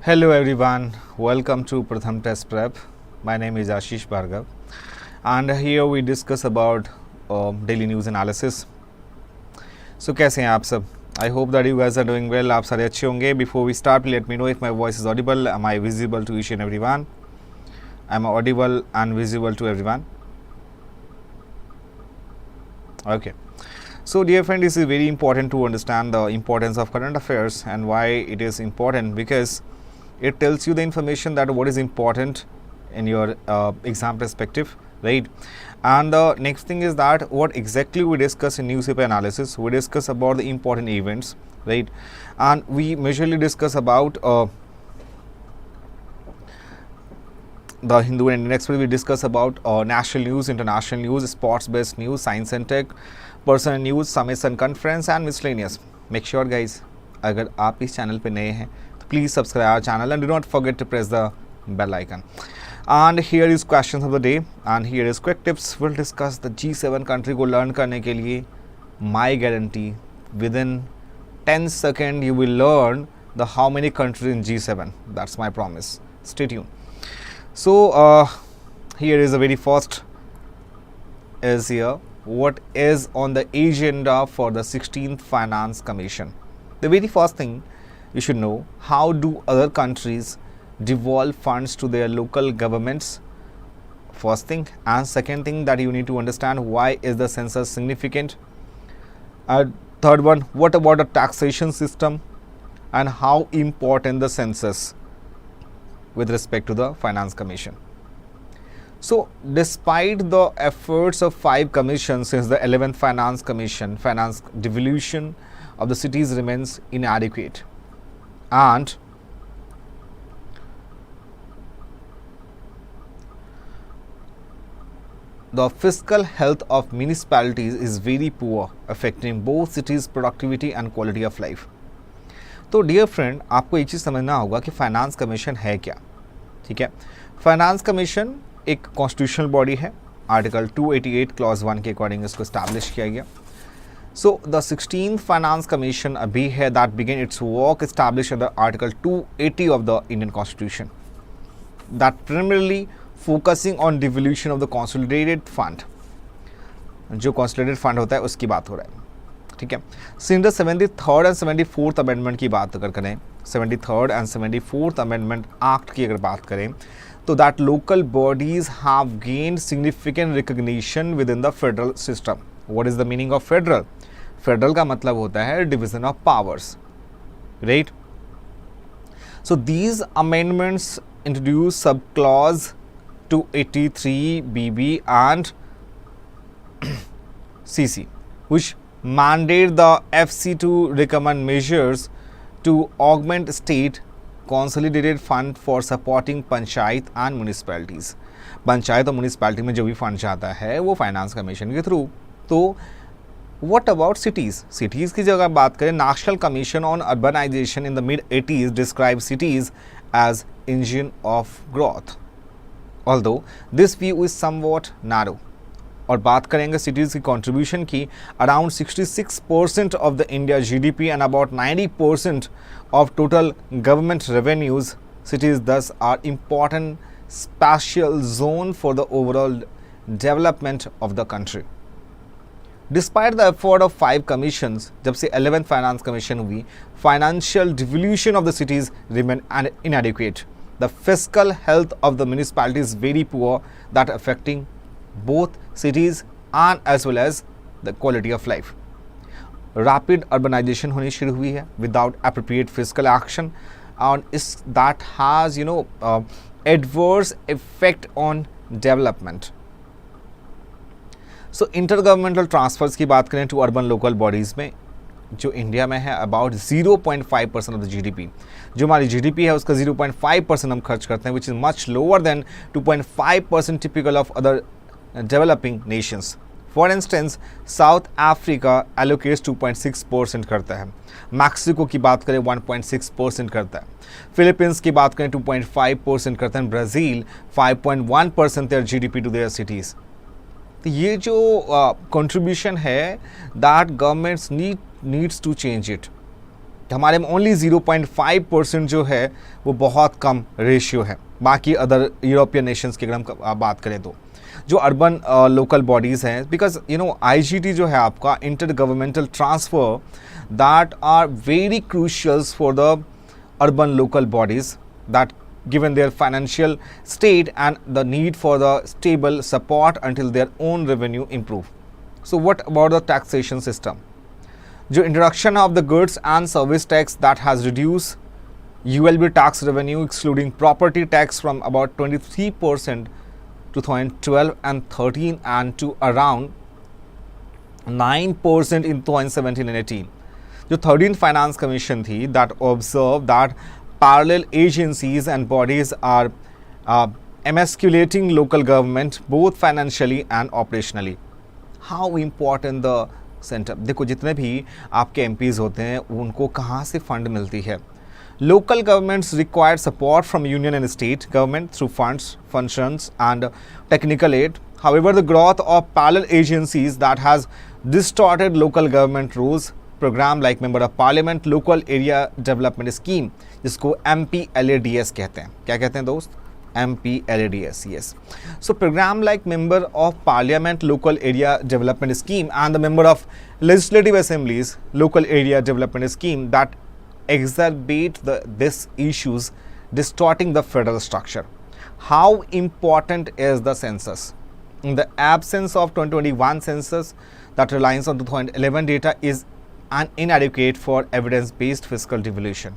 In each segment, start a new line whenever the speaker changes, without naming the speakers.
Hello everyone, welcome to Pratham Test Prep. My name is Ashish Bhargav and here we discuss about daily news analysis. So कैसे हैं आप सब? I hope that you guys are doing well. आप सारे अच्छे होंगे. Before we start, let me know if my voice is audible. Am I visible to each and everyone? Am I audible and visible to everyone? Okay. So dear friend, this is very important to understand the importance of current affairs and why it is important, because it tells you the information that what is important in your exam perspective, right? And the next thing is that what exactly we discuss in newspaper analysis. We discuss about the important events, right? And we majorly discuss about the Hindu and Indian Express. We discuss about national news, international news, sports-based news, science and tech, personal news, summits and conference, and miscellaneous. Make sure guys, अगर आप इस channel पे नए हैं तो please subscribe our channel and do not forget to press the bell icon. And here is questions of the day and here is quick tips. We'll discuss the G7 country को learn करने के लिए my guarantee within 10 seconds you will learn the how many countries in G7. That's my promise. Stay tuned. So here is the very first is here. What is on the agenda for the 16th Finance Commission? The very first thing you should know, how do other countries devolve funds to their local governments? First thing. And second thing that you need to understand, why is the census significant? Third one, what about the taxation system and how important the census with respect to the Finance Commission. So despite the efforts of 5 commissions since the 11th Finance Commission, finance devolution of the cities remains inadequate, and the fiscal health of municipalities is very poor, affecting both cities' productivity and quality of life. तो dear friend, आपको एक चीज़ समझना होगा कि finance commission है क्या. ठीक है, फाइनेंस कमीशन एक कॉन्स्टिट्यूशनल बॉडी है. आर्टिकल 288 क्लॉज 1 के अकॉर्डिंग इसको स्टैब्लिश किया गया. So the 16th finance commission अभी है that begin it's work establish the article 280 of the Indian constitution, that primarily focusing on devolution of the consolidated fund. जो consolidated fund होता है उसकी बात हो रहा है. ठीक है, since the 73rd and 74th amendment की बात अगर करें, 73rd and 74th amendment act की अगर बात करें, तो that local bodies have gained significant recognition with in the federal system. What is the meaning of federal? Federal का मतलब होता है division of powers, right? So these amendments introduce sub clause 283 BB and CC, which mandate the FC to recommend measures to augment state consolidated fund for supporting panchayat and municipalities. Panchayat और municipality में जो भी fund जाता है वो finance commission के through. तो what about cities? Cities की जगह बात करें, national commission on urbanisation in the mid-80s described cities as engine of growth, although this view is somewhat narrow. और बात करेंगे सिटीज़ की कंट्रीब्यूशन की, around 66% of the India GDP and about 90% of total government revenues. Cities thus are important special zone for the overall development of the country. Despite the effort of 5 commissions, जब से 11th finance commission हुई, financial devolution of the cities remain inadequate. The fiscal health of the municipality is very poor, that affecting both cities and as well as the quality of life. Rapid urbanization होनी शुरू हुई है without appropriate fiscal action, and that has adverse effect on development. So intergovernmental transfers की बात करें to urban local bodies में, जो India में है अबाउट 0.5% ऑफ द GDP. जो हमारी GDP है उसका 0.5% हम खर्च करते हैं, which is much lower than 2.5% typical of other developing Nations. For instance south Africa allocates 2.6% करता है. मैक्सिको की बात करें 1.6% करता है. फिलीपींस की बात करें 2.5% करता है. Brazil 5.1% their GDP to their cities. तो ये जो कंट्रीब्यूशन है that governments needs to change it. हमारे में ओनली 0.5% जो है वो बहुत कम रेशियो है बाकी अदर यूरोपियन नेशंस की अगर हम बात करें तो जो अर्बन लोकल बॉडीज़ हैं, बिकॉज IGT जो है आपका inter governmental transfer that are very crucials for the urban local bodies that given their financial state and the need for the stable support until their own revenue improve. So what about the taxation system? जो introduction of the goods and service tax that has reduced ULB tax revenue excluding property tax from about 23% 2012 and 13 and to around 9% in 2017 and 18. जो 13th Finance Commission थी that observed that parallel agencies and bodies are emasculating local government both financially and operationally. How important the center? देखो जितने भी आपके MPs होते हैं उनको कहाँ से फंड मिलती है. Local governments require support from union and state government through funds, functions and technical aid. However, the growth of parallel agencies that has distorted local government rules. Programme like member of parliament local area development scheme जिसको MPLADS कहते हैं. क्या कहते हैं दोस्त? MPLADS, yes. So program like member of parliament local area development scheme and the member of legislative assemblies local area development scheme that exacerbate these issues distorting the federal structure. How important is the census? In the absence of 2021 census that relies on 2011 data is and inadequate for evidence-based fiscal devolution.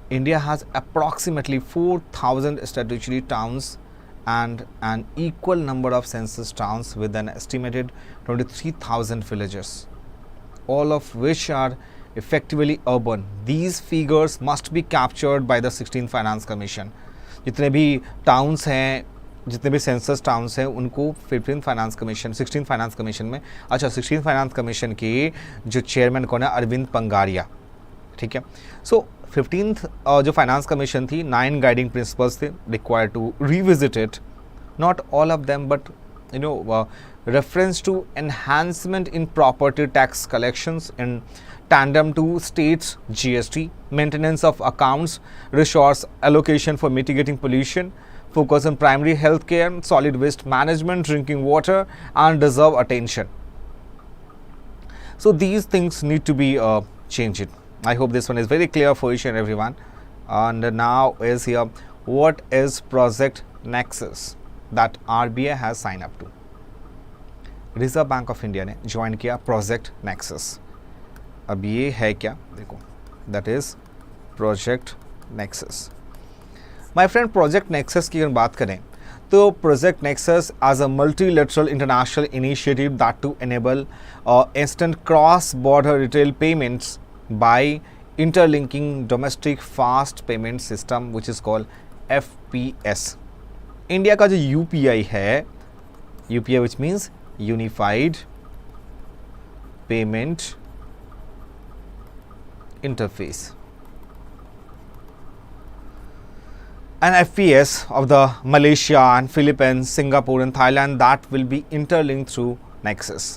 India has approximately 4,000 statutory towns and an equal number of census towns with an estimated 23,000 villages, all of which are effectively urban. These figures must be captured by the 16th Finance Commission. जितने भी towns हैं, जितने भी census towns हैं उनको 16th finance commission में 16th finance commission के जो चेयरमैन कौन है? अरविंद पंगारिया. ठीक है. सो 15th जो फाइनेंस कमीशन थी 9 गाइडिंग प्रिंसिपल्स थे required to revisit it. Not all of them but reference to enhancement in property tax collections in tandem to states GST, maintenance of accounts, resource allocation for mitigating pollution, focus on primary health care, solid waste management, drinking water and deserve attention. So these things need to be changed. I hope this one is very clear for each and everyone. And now is here, what is Project Nexus that RBI has signed up to? Reserve bank of India ने join किया Project Nexus. अब ये है क्या? देखो, that is Project Nexus. My friend, Project Nexus की अगर बात करें तो Project Nexus as a multilateral international initiative that to enable instant cross border retail payments by interlinking domestic fast payment system which is called FPS. India का जो UPI है, UPI which means Unified Payment Interface, and FPS of the Malaysia and Philippines, Singapore and Thailand that will be interlinked through Nexus.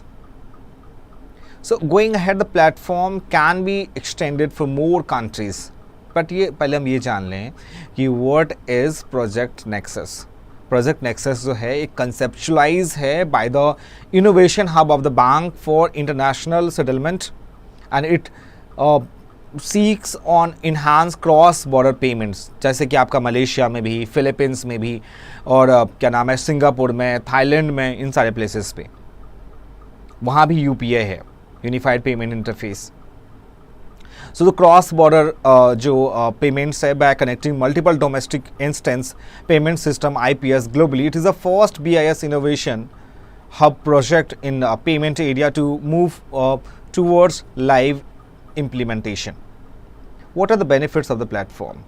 So going ahead, the platform can be extended for more countries. But ये पहले हम ये जान लें कि what is Project Nexus. Project Nexus जो है एक कंसेप्चुलाइज है by the innovation hub of the Bank for International Settlement and it seeks on enhance cross border payments, जैसे कि आपका मलेशिया में भी, फिलीपींस में भी और क्या नाम है सिंगापुर में, थाईलैंड में, इन सारे प्लेसेस पे वहाँ भी UPI है, unified payment interface. So the cross-border payments by connecting multiple domestic instance payment system IPS globally. It is the first BIS innovation hub project in payment area to move towards live implementation. What are the benefits of the platform?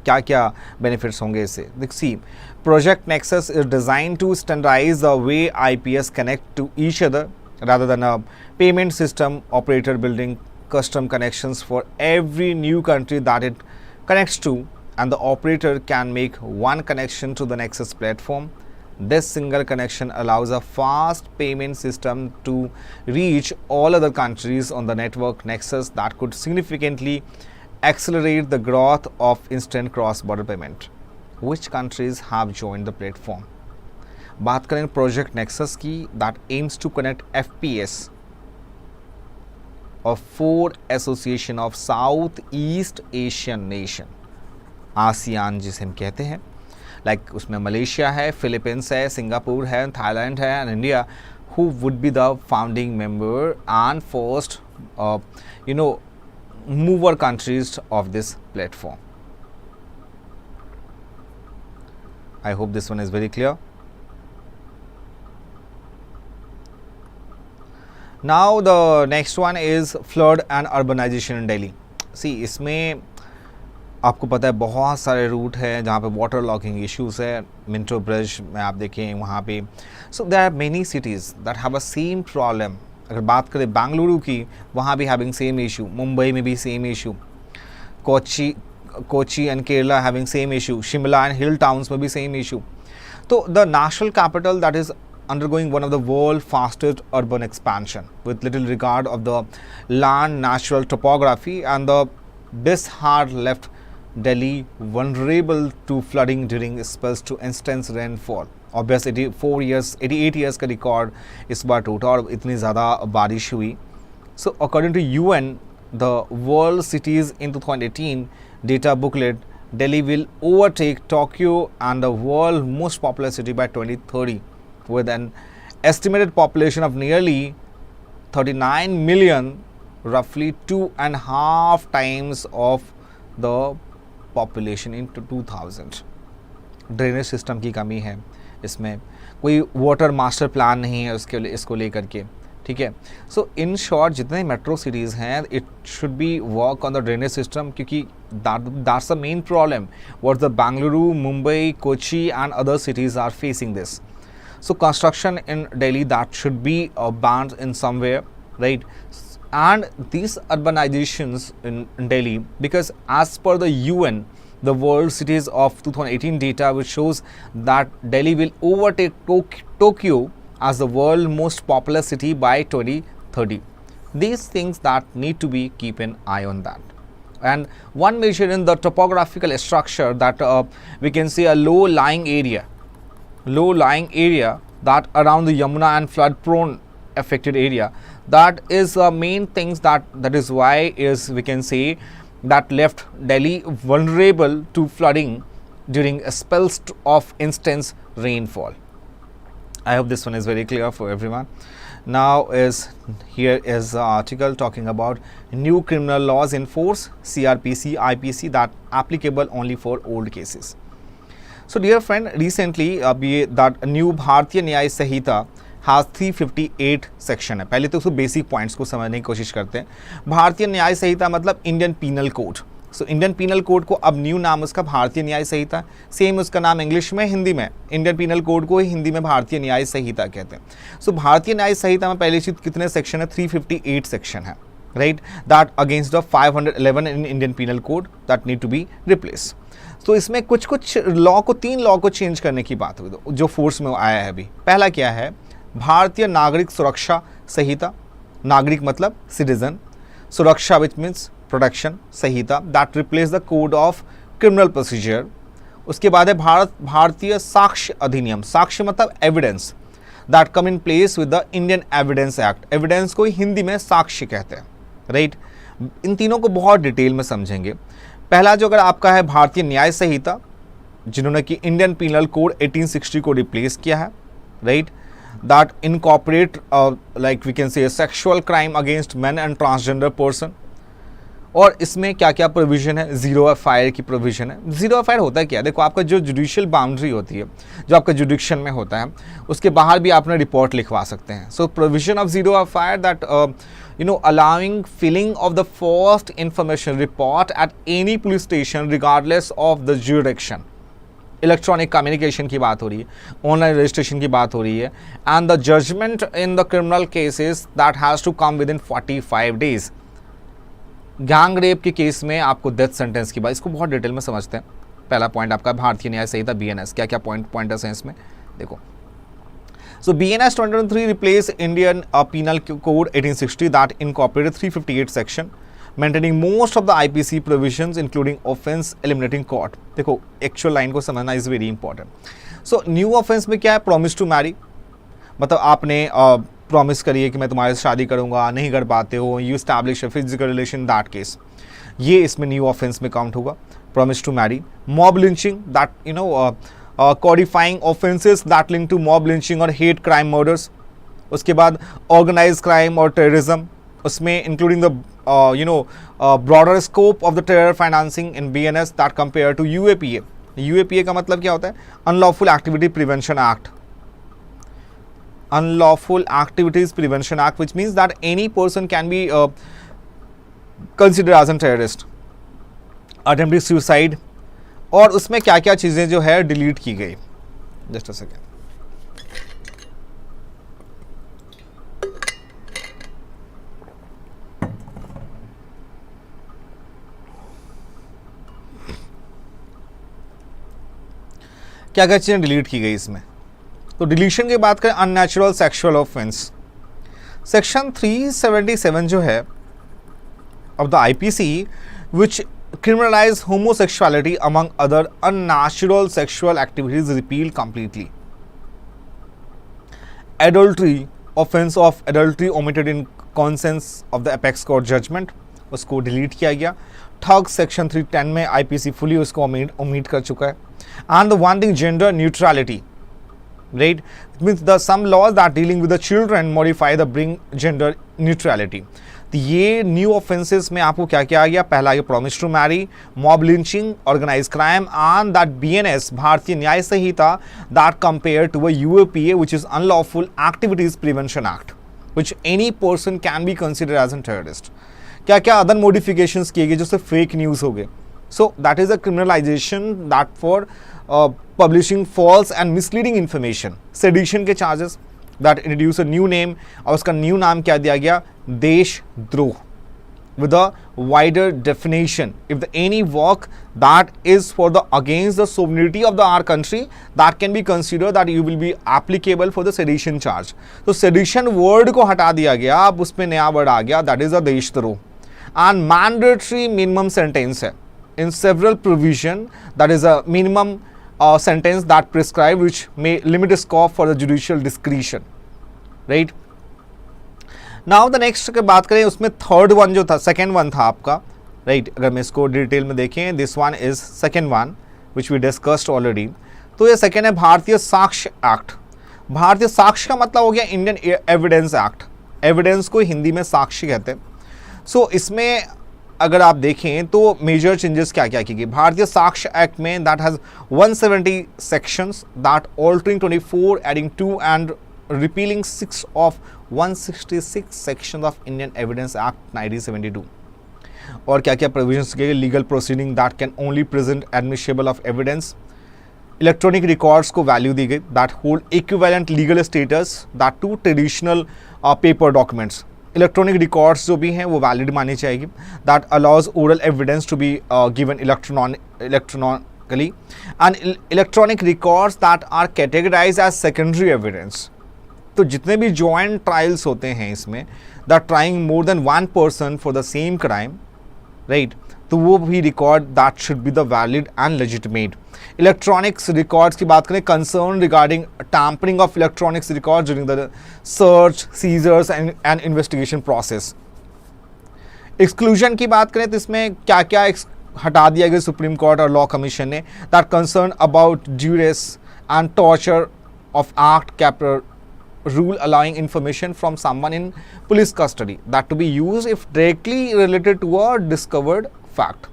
क्या benefits होंगे इससे? See, Project Nexus is designed to standardize the way IPS connect to each other rather than a payment system operator building custom connections for every new country that it connects to, and the operator can make one connection to the Nexus platform. This single connection allows a fast payment system to reach all other countries on the network nexus that could significantly accelerate the growth of instant cross-border payment. Which countries have joined the platform? बात करें project Nexus की, that aims to connect FPS of 4 Association of South East Asian Nation, ASEAN जिसे हम कहते हैं, like उसमें Malaysia है, Philippines है, सिंगापुर है, थाईलैंड है and India, who would be the founding member and first mover countries of this platform. I hope this one is very clear. Now the next one is flood and urbanization in Delhi. See, इसमें आपको पता है बहुत सारे root हैं जहाँ पे water locking issues है. मिंटो ब्रिज में आप देखें वहाँ पे. So there are many cities that have a same problem. अगर बात करें बेंगलुरु की, वहाँ भी हैविंग सेम इशू. मुंबई में भी same issue. Kochi and Kerala having same issue. Shimla and hill towns में भी सेम इशू. तो the national capital that is undergoing one of the world's fastest urban expansion with little regard of the land natural topography, and this had left Delhi vulnerable to flooding during spells to intense rainfall. Obviously 88 years का record इस बार टूटा और इतनी ज़्यादा बारिश हुई. So according to UN, the world cities in 2018 data booklet, Delhi will overtake Tokyo and the world most populous city by 2030 with an estimated population of nearly 39 million, roughly 2.5 times of the population in 2000. Drainage system की कमी है, इसमें कोई water master plan नहीं है उसके लिए, इसको लेकर के. ठीक है. सो इन शॉर्ट जितने मेट्रो सिटीज़ हैं, it should be work on the drainage system, क्योंकि that's the main problem what the Bengaluru, Mumbai, Kochi and other cities are facing this. So construction in Delhi, that should be banned in somewhere, right? And these urbanizations in Delhi, because as per the UN, the world cities of 2018 data, which shows that Delhi will overtake Tokyo as the world most populous city by 2030. These things that need to be keep an eye on that. And one measure in the topographical structure that we can see a low-lying area that around the Yamuna and flood prone affected area, that is the main things that is why is we can say that left Delhi vulnerable to flooding during spells of intense rainfall. I hope this one is very clear for everyone. Now here is the article talking about new criminal laws in force, CRPC, IPC, that applicable only for old cases. So dear friend, recently that new भारतीय न्याय संहिता has 358 section है. पहले तो उसको basic points को समझने की कोशिश करते हैं. भारतीय न्याय संहिता मतलब Indian Penal Code. So Indian Penal Code को अब न्यू नाम उसका भारतीय न्याय संहिता, सेम उसका नाम इंग्लिश में, हिंदी में इंडियन पीनल कोड को ही हिंदी में भारतीय न्याय संहिता कहते हैं. सो भारतीय न्याय संहिता में पहली चीज कितने सेक्शन है? 358 सेक्शन है, right? That against the 511 in Indian Penal Code that need to be replace. तो इसमें कुछ तीन लॉ को चेंज करने की बात हुई जो फोर्स में आया है अभी. पहला क्या है? भारतीय नागरिक सुरक्षा संहिता. नागरिक मतलब सिटीजन, सुरक्षा which means protection Samhita, that replace the code of criminal procedure. उसके बाद है भारतीय साक्ष्य अधिनियम. साक्ष्य मतलब evidence, that come in place with the Indian evidence act. Evidence को हिंदी में साक्ष्य कहते हैं, राइट? इन तीनों को बहुत डिटेल में समझेंगे. पहला जो अगर आपका है भारतीय न्याय संहिता, जिन्होंने कि इंडियन पीनल कोड 1860 को रिप्लेस किया है, right? That incorporate like we can say sexual crime against man and transgender person. और इसमें क्या क्या प्रोविजन है? जीरो एफआईआर की प्रोविजन है. जीरो एफआईआर होता है क्या? देखो, आपका जो जुडिशियल बाउंड्री होती है, जो आपका जुडिक्शन में होता है, उसके बाहर भी आपने रिपोर्ट लिखवा सकते हैं. So provision of zero FIR that allowing filling of the first information report at any police station regardless of the jurisdiction. Electronic communication की बात हो रही है, ऑनलाइन रजिस्ट्रेशन की बात हो रही है. And the judgement in the criminal cases that has to come within 45 days. Gang rape के केस में आपको डेथ सेंटेंस की बात, इसको बहुत डिटेल में समझते हैं. पहला पॉइंट आपका भारतीय न्याय संहिता BNS, क्या क्या पॉइंटर्स हैं इसमें. देखो, So BNS 2023 replaced Indian Penal Code 1860 that incorporated 358 section, maintaining most of the IPC provisions including offense eliminating court. देखो actual line को समझना is very important. So new offense में क्या है? Promise to marry, मतलब आपने प्रॉमिस करिए कि मैं तुम्हारे से शादी करूंगा, नहीं कर पाते हो, you establish a physical relation, that case, ये इसमें न्यू ऑफेंस में काउंट होगा. Promise to marry, mob lynching, that codifying offenses that link to mob lynching or hate crime murders. उसके बाद organized crime और terrorism, उसमें including the broader scope of the terror financing in BNS that compared to UAPA. UAPA का मतलब क्या होता है? Unlawful Activity Prevention Act. Unlawful Activities Prevention Act, which means that any person can be considered as a terrorist. Attempted suicide, और उसमें क्या क्या चीज़ें जो है डिलीट की गई. Just a second. क्या क्या चीज़ें डिलीट की गई इसमें. तो डिलीशन की बात करें, अननेचुरल सेक्सुअल ऑफेंस, सेक्शन 377 जो है of the IPC which criminalize homosexuality among other unnatural sexual activities repealed completely. Adultery, offense of adultery omitted in consents of the apex court judgment, उसको डिलीट किया गया. ठग section 310 में IPC fully उसको omit कर चुका है. And the one thing, gender neutrality, right? It means the some laws that dealing with the children modify the bring gender neutrality. तो ये न्यू ऑफेंसेस में आपको क्या क्या आ गया? पहला ये promise to marry, mob lynching, organise crime, and that BNS Bharatiya Nyaya Sanhita that compare to a UAPA which is unlawful activities prevention act which any person can be considered as an terrorist. क्या क्या other modifications किए गए जो सिर्फ fake news हो गए. So that is a criminalisation that for publishing false and misleading information. Sedition के charges that introduce a new name, और उसका न्यू नाम क्या दिया गया? देशद्रोह, with a wider definition. If any work that is for the against the sovereignty of our country, that can be considered that you will be applicable for the sedition charge. तो sedition word को हटा दिया गया, अब उसमें नया word आ गया, that is a देशद्रोह. And mandatory minimum sentence है in several provision, that is a minimum sentence that prescribe which may limit scope for the judicial discretion, right? Now the next की बात करें, उसमें थर्ड वन जो था, second one था आपका, राइट? अगर मैं इसको डिटेल में देखें, this one is second one which we discussed already. तो ये सेकेंड है भारतीय साक्ष्य एक्ट. भारतीय साक्ष्य का मतलब हो गया इंडियन एविडेंस एक्ट. एविडेंस को हिंदी में साक्ष्य कहते हैं. सो इसमें अगर आप देखें तो मेजर चेंजेस क्या क्या की गई भारतीय साक्ष्य एक्ट में. That has 170 sections that altering 24, adding 2 and repealing 6 of 166 sections of Indian Evidence Act 1972. और क्या क्या प्रोविजंस के legal proceeding that can only present admissible of evidence. Electronic records को वैल्यू दी गई that hold equivalent legal status that to traditional paper documents. Electronic records जो भी हैं वो वैलिड मानी जाएगी. That allows oral evidence to be given electronically, and electronic records that are categorised as secondary evidence. तो जितने भी जॉइंट ट्रायल्स होते हैं इसमें, that trying more than one person for the same crime, right? तो वो भी record that should be the valid and legitimate. Electronics records की बात करें, concern regarding tampering of electronics record during the search, seizures and investigation process. Exclusion की बात करें तो इसमें क्या क्या हटा दिया गया सुप्रीम कोर्ट और लॉ कमीशन ने. That concern about duress and torture of act captor rule allowing information from someone in police custody that to be used if directly related to a discovered fact.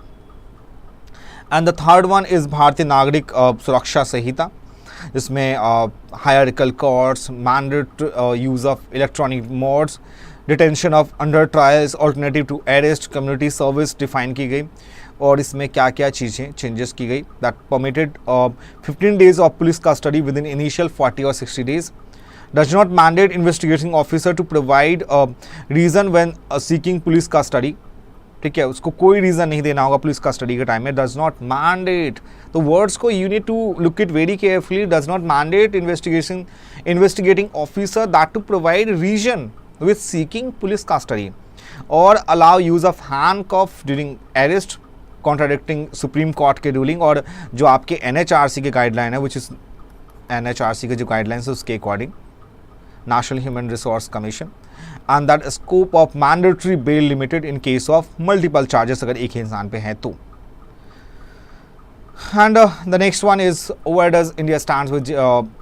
And the third one is भारतीय नागरिक सुरक्षा संहिता, जिसमें hierarchical courts, mandate use of electronic modes, detention of under trials, alternative to arrest, community service define की गई. और इसमें क्या क्या चीज़ें चेंजेस की गई. that permitted 15 days of police custody within initial 40 or 60 days. Does not mandate investigating officer to provide a reason when seeking police custody. ठीक है, उसको कोई रीज़न नहीं देना होगा पुलिस कस्टडी के टाइम में, डज नॉट मैंडेट। तो वर्ड्स को you need to look it very carefully, does not mandate investigating officer that to provide reason with seeking police custody और allow use of handcuff during arrest, contradicting supreme court के ruling और जो आपके NHRC के guideline है, which is NHRC के जो guidelines है उसके according, national human resource commission, and that scope of mandatory bail limited in case of multiple charges, अगर एक ही इंसान पे है तो। And the next one is, where does India stands with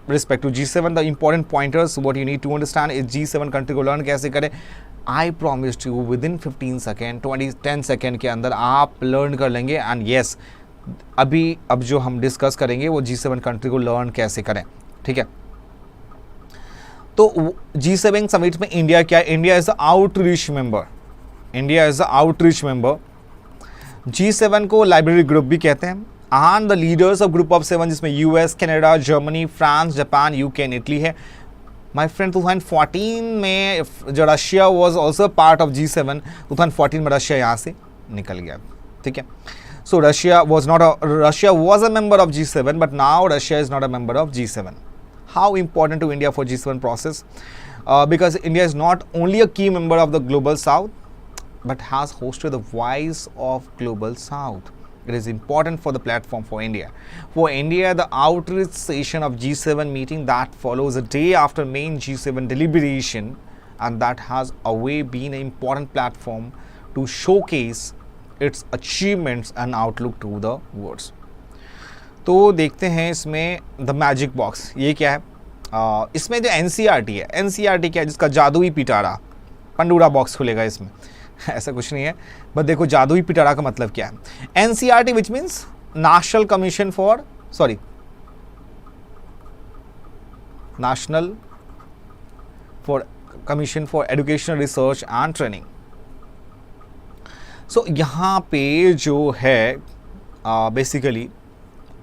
respect to G7? The important pointers what you need to understand is G7 country को learn कैसे करें। I promised you within 15 second 10 second के अंदर आप learn कर लेंगे। And yes, अब जो हम डिस्कस करेंगे वो G7 कंट्री को लर्न कैसे करें, ठीक है। तो G7 समिट में इंडिया क्या है? India is the outreach member, India is the outreach member. G7 को लाइब्रेरी ग्रुप भी कहते हैं। And the leaders of group of 7 जिसमें US, Canada, Germany, France, Japan, UK and Italy है। माय फ्रेंड 2014 में जो Russia was also part of G7, 2014 में Russia यहाँ से निकल गया, ठीक है। सो Russia was a member of G7, but now Russia is not a member of G7. How important to India for G7 process? Because India is not only a key member of the Global South, but has hosted the voice of Global South. It is important for the platform for India. For India, the outreach session of G7 meeting that follows a day after main G7 deliberation, and that has away been an important platform to showcase its achievements and outlook to the world. तो देखते हैं इसमें the magic box, ये क्या है? इसमें जो NCERT है, NCERT क्या है? जिसका जादुई पिटारा, पंडूरा बॉक्स खुलेगा इसमें ऐसा कुछ नहीं है, बट देखो जादुई पिटारा का मतलब क्या है। NCERT which means national commission for educational research and training. So यहाँ पे जो है basically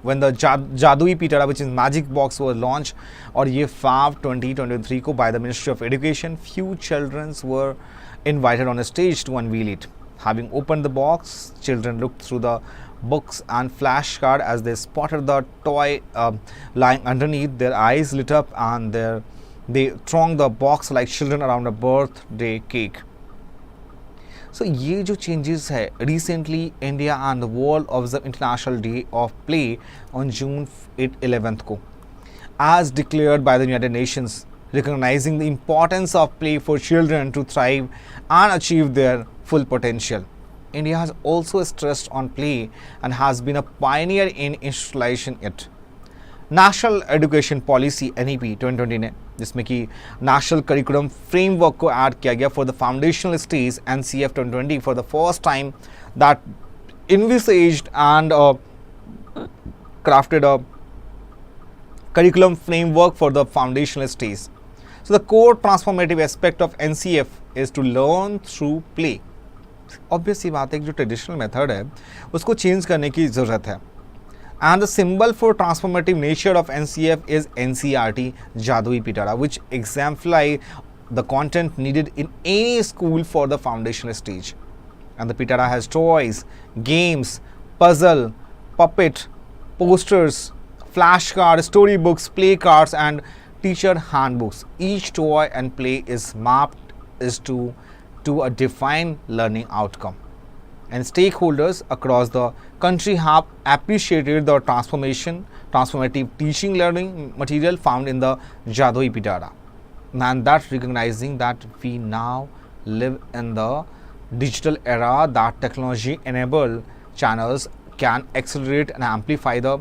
when the Jadui Pitara, which is magic box, was launched, और ये FAB 2023 को by the Ministry of Education, few children were invited on a stage to unveil it. Having opened the box, children looked through the books and flashcard as they spotted the toy lying underneath. Their eyes lit up and they thronged the box like children around a birthday cake. So ये जो changes है, recently India and the world observed International Day of Play on June 11th को, as declared by the United Nations, recognizing the importance of play for children to thrive and achieve their full potential. India has also stressed on play and has been a pioneer in institutionalizing it. National education policy NEP 2020 ने, जिसमें कि national curriculum framework को add किया गया for the foundational stage NCF 2020 for the first time that envisaged and crafted a curriculum framework for the foundational stage. So the core transformative aspect of NCF is to learn through play. Obvious सी बात है कि जो traditional method है उसको change करने की ज़रूरत है. And the symbol for transformative nature of NCF is NCERT Jadui Pitara, which exemplify the content needed in any school for the foundational stage. And the Pitara has toys, games, puzzle, puppet, posters, flashcards, storybooks, play cards, and teacher handbooks. Each toy and play is mapped to a defined learning outcome. And stakeholders across the country have appreciated the transformative teaching learning material found in the Jadui Pitara. And that's recognizing that we now live in the digital era, that technology enabled channels can accelerate and amplify the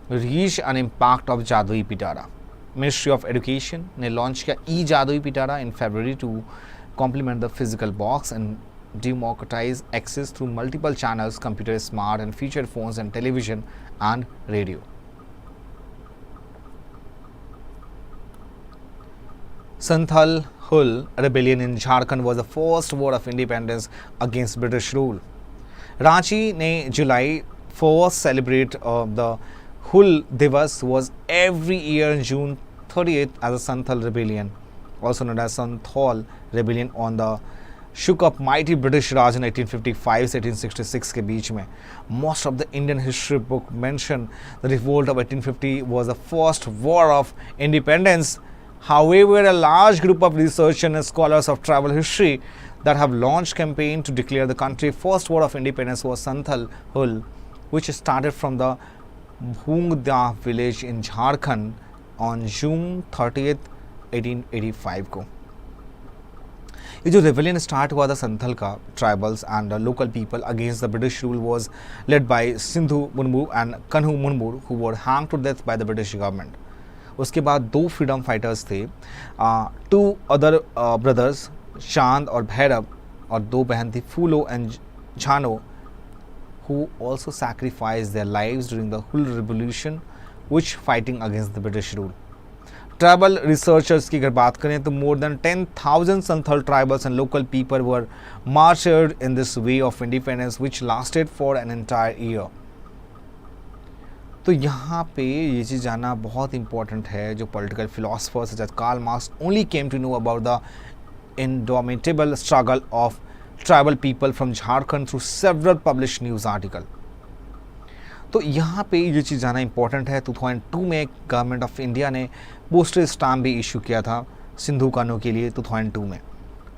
reach and impact of Jadui Pitara. Ministry of Education ने launch किया e-Jadui Pitara in February to complement the physical box and democratize access through multiple channels, computer, smart and featured phones and television and radio. Sthal rebellion in Jharkhand was the first war of independence against British rule. Ranchi ne July 1st celebrate the Hul Divas was every year June 30th as a Sthal rebellion, also known as Sthal rebellion on the shook up mighty British Raj in 1855 से 1866 के बीच में. Most of the Indian history book mention the revolt of 1850 was the first war of independence. However, a large group of researchers and scholars of travel history that have launched campaign to declare the country first war of independence was Sthal, which started from the Bhungda village in Jharkhand on June 30th, 1885 को. ये जो रेवलियन start हुआ था संथल का tribals and local people against the British rule was led by Sindhu Murmu and Kanhu Murmu who were hanged to death by the British government. उसके बाद दो freedom fighters थे, टू अदर ब्रदर्स चांद और भैरव, और दो बहन थी Phulo and Jhano who also sacrifice their lives during the Hul revolution which fighting against the British rule. Tribal researchers की अगर बात करें तो more than 10,000 Santhal tribals and local people were martyred in this way of independence which lasted for an entire year. तो यहाँ पे ये चीज़ जानना बहुत इंपॉर्टेंट है. जो political philosophers such as Karl Marx only came to know about the indomitable struggle of tribal people from Jharkhand through several published news article. तो यहाँ पे ये चीज़ जाना इंपॉर्टेंट है. 2002 में गवर्नमेंट ऑफ इंडिया ने पोस्टल स्टाम्प भी इशू किया था सिंधु कानू के लिए 2002 में.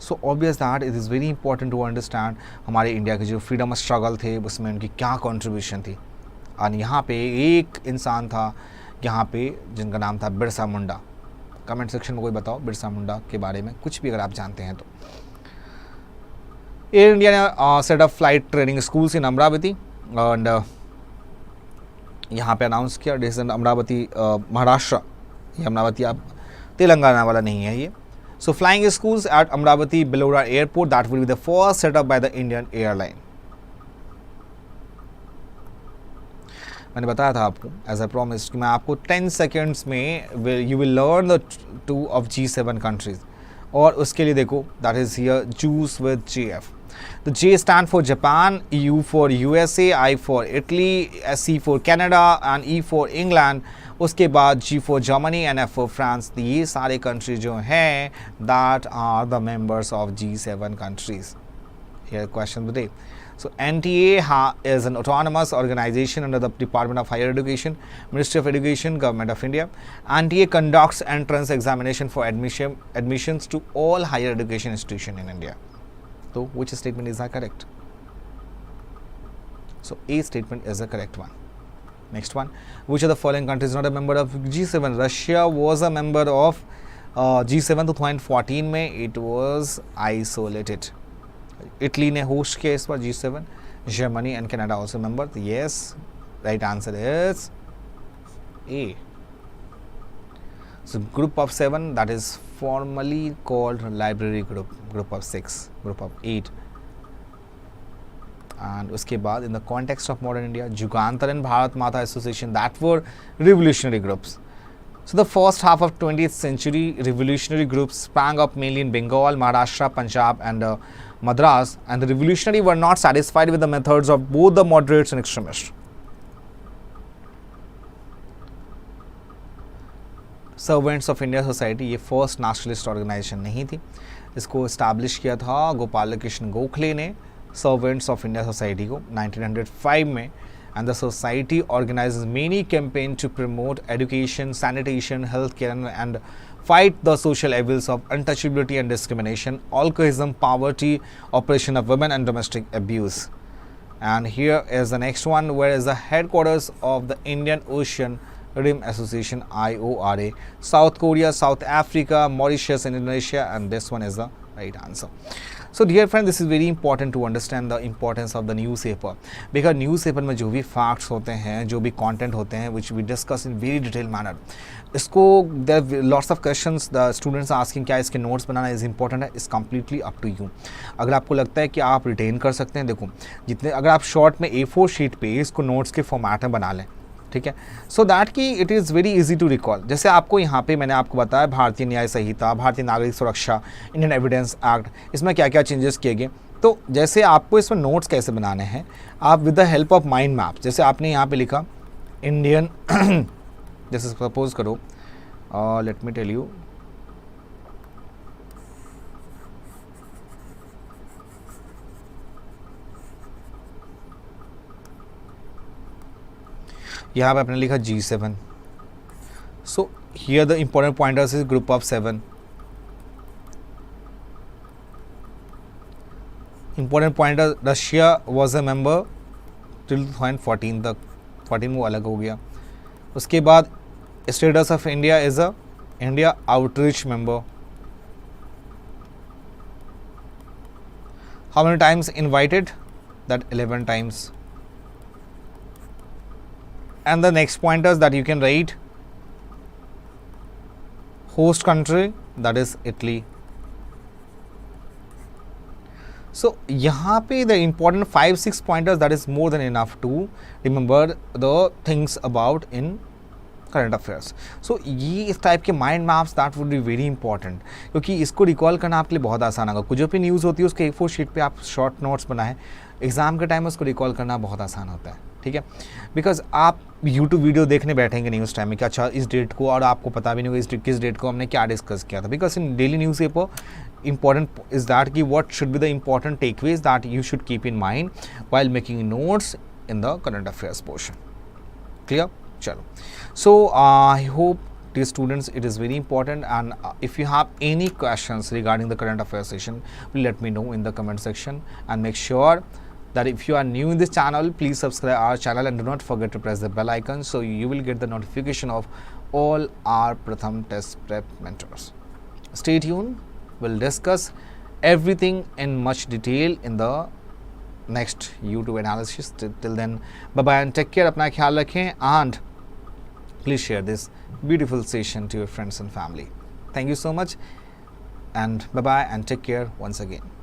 So obvious that it is very important to understand हमारे इंडिया के जो फ्रीडम स्ट्रगल थे उसमें उनकी क्या कंट्रीब्यूशन थी. और यहाँ पे एक इंसान था यहाँ पे जिनका नाम था बिरसा मुंडा. कमेंट सेक्शन में कोई बताओ बिरसा मुंडा के बारे में कुछ भी अगर आप जानते हैं तो. एयर इंडिया ने set up flight training schools in Amravati and यहाँ पे अनाउंस किया डिसीजन अमरावती महाराष्ट्र. ये अमरावती आप तेलंगाना वाला नहीं है ये. So flying schools at Amravati Belora airport that will be the first setup by the Indian airline. मैंने बताया था आपको एज अ प्रॉमिस कि मैं आपको 10 सेकेंड्स में you will learn the two of G7 countries. और उसके लिए देखो that is here juice with JF. The J stand for Japan, U for USA, I for Italy, C for Canada and E for England. उसके बाद G for Germany and F for France. ये सारे country जो हैं that are the members of G7 countries. Here question of the day. So NTA is an autonomous organization under the Department of Higher Education, Ministry of Education, Government of India. NTA conducts entrance examination for admissions to all higher education institutions in India. So which statement is correct? So A statement is the correct one. Next one, which of the following countries is not a member of G7? Russia was a member of G7 2014 में it was isolated. Italy ने host किया इस बार G7. Germany and Canada also member. Yes, right answer is A. So group of 7 that is formally called library group, group of 6, group of 8. And उसके बाद in the context of modern India, Jugantar and Bharat Mata Association that were revolutionary groups. So the first half of 20th century revolutionary groups sprang up mainly in Bengal, Maharashtra, Punjab and Madras, and the revolutionary were not satisfied with the methods of both the moderates and extremists. Servants of India society ये first nationalist organisation नहीं थी. इसको establish किया था गोपाल कृष्ण गोखले ने servants of India society को 1905 में. And the society organises many campaign to promote education, sanitation, health care and fight the social evils of untouchability and discrimination, alcoholism, poverty, oppression of women and domestic abuse. And here is the next one, where is the headquarters of the Indian Ocean Rim Association, IORA? South Korea, South Africa, Mauritius and Indonesia, and this one is the right answer. So dear friend, this is very important to understand the importance of the newspaper, because newspaper में जो भी facts होते हैं, जो भी content होते हैं, which we discuss in very detailed manner, इसको there are lots of questions the students are asking क्या इसके notes बनाना is important है, is completely up to you. अगर आपको लगता है कि आप retain कर सकते हैं, देखो जितने अगर आप short में A4 sheet पे इसको notes के format में बना लें, ठीक है, सो दैट कि it is very easy to recall. जैसे आपको यहाँ पे मैंने आपको बताया भारतीय न्याय संहिता, भारतीय नागरिक सुरक्षा, इंडियन एविडेंस एक्ट, इसमें क्या क्या चेंजेस किए गए. तो जैसे आपको इसमें नोट्स कैसे बनाने हैं, आप with the help of mind map, जैसे आपने यहाँ पे लिखा इंडियन जैसे सपोज करो लेट मी टेल यू यहाँ पे आपने लिखा G7. So here the important pointers is group of 7. Important pointer, Russia was a member till 2014 तक, 14 वो अलग हो गया. उसके बाद status of India is a India outreach member. How many times invited? That 11 times. And the next pointers that you can write, host country, that is Italy. So यहाँ पे the important 5-6 pointers, that is more than enough to remember the things about in current affairs. So ये इस type के mind maps that would be very important, क्योंकि इसको recall करना आपके लिए बहुत आसान होगा. कुछ जो भी न्यूज़ होती है उसके A4 शीट पे आप शॉर्ट नोट्स बनाएं, एग्जाम के टाइम उसको रिकॉल करना बहुत आसान होता है. ठीक है, बिकॉज आप यूट्यूब वीडियो देखने बैठेंगे नहीं उस टाइम में कि अच्छा इस डेट को, और आपको पता भी नहीं होगा किस डेट को हमने क्या डिस्कस किया था. Because in daily news paper important is that ki what should be the important takeaways that you should keep in mind while making notes in the current affairs portion. Clear? Chalo. So I hope, dear students, it is very important, and if you have any questions regarding the current affairs session, please let me know in the comment section, and make sure that if you are new in this channel, please subscribe our channel and do not forget to press the bell icon so you will get the notification of all our Pratham Test Prep mentors. Stay tuned. We'll discuss everything in much detail in the next YouTube analysis. Till then, bye bye and take care. अपना ख्याल रखें, and please share this beautiful session to your friends and family. Thank you so much, and bye bye and take care once again.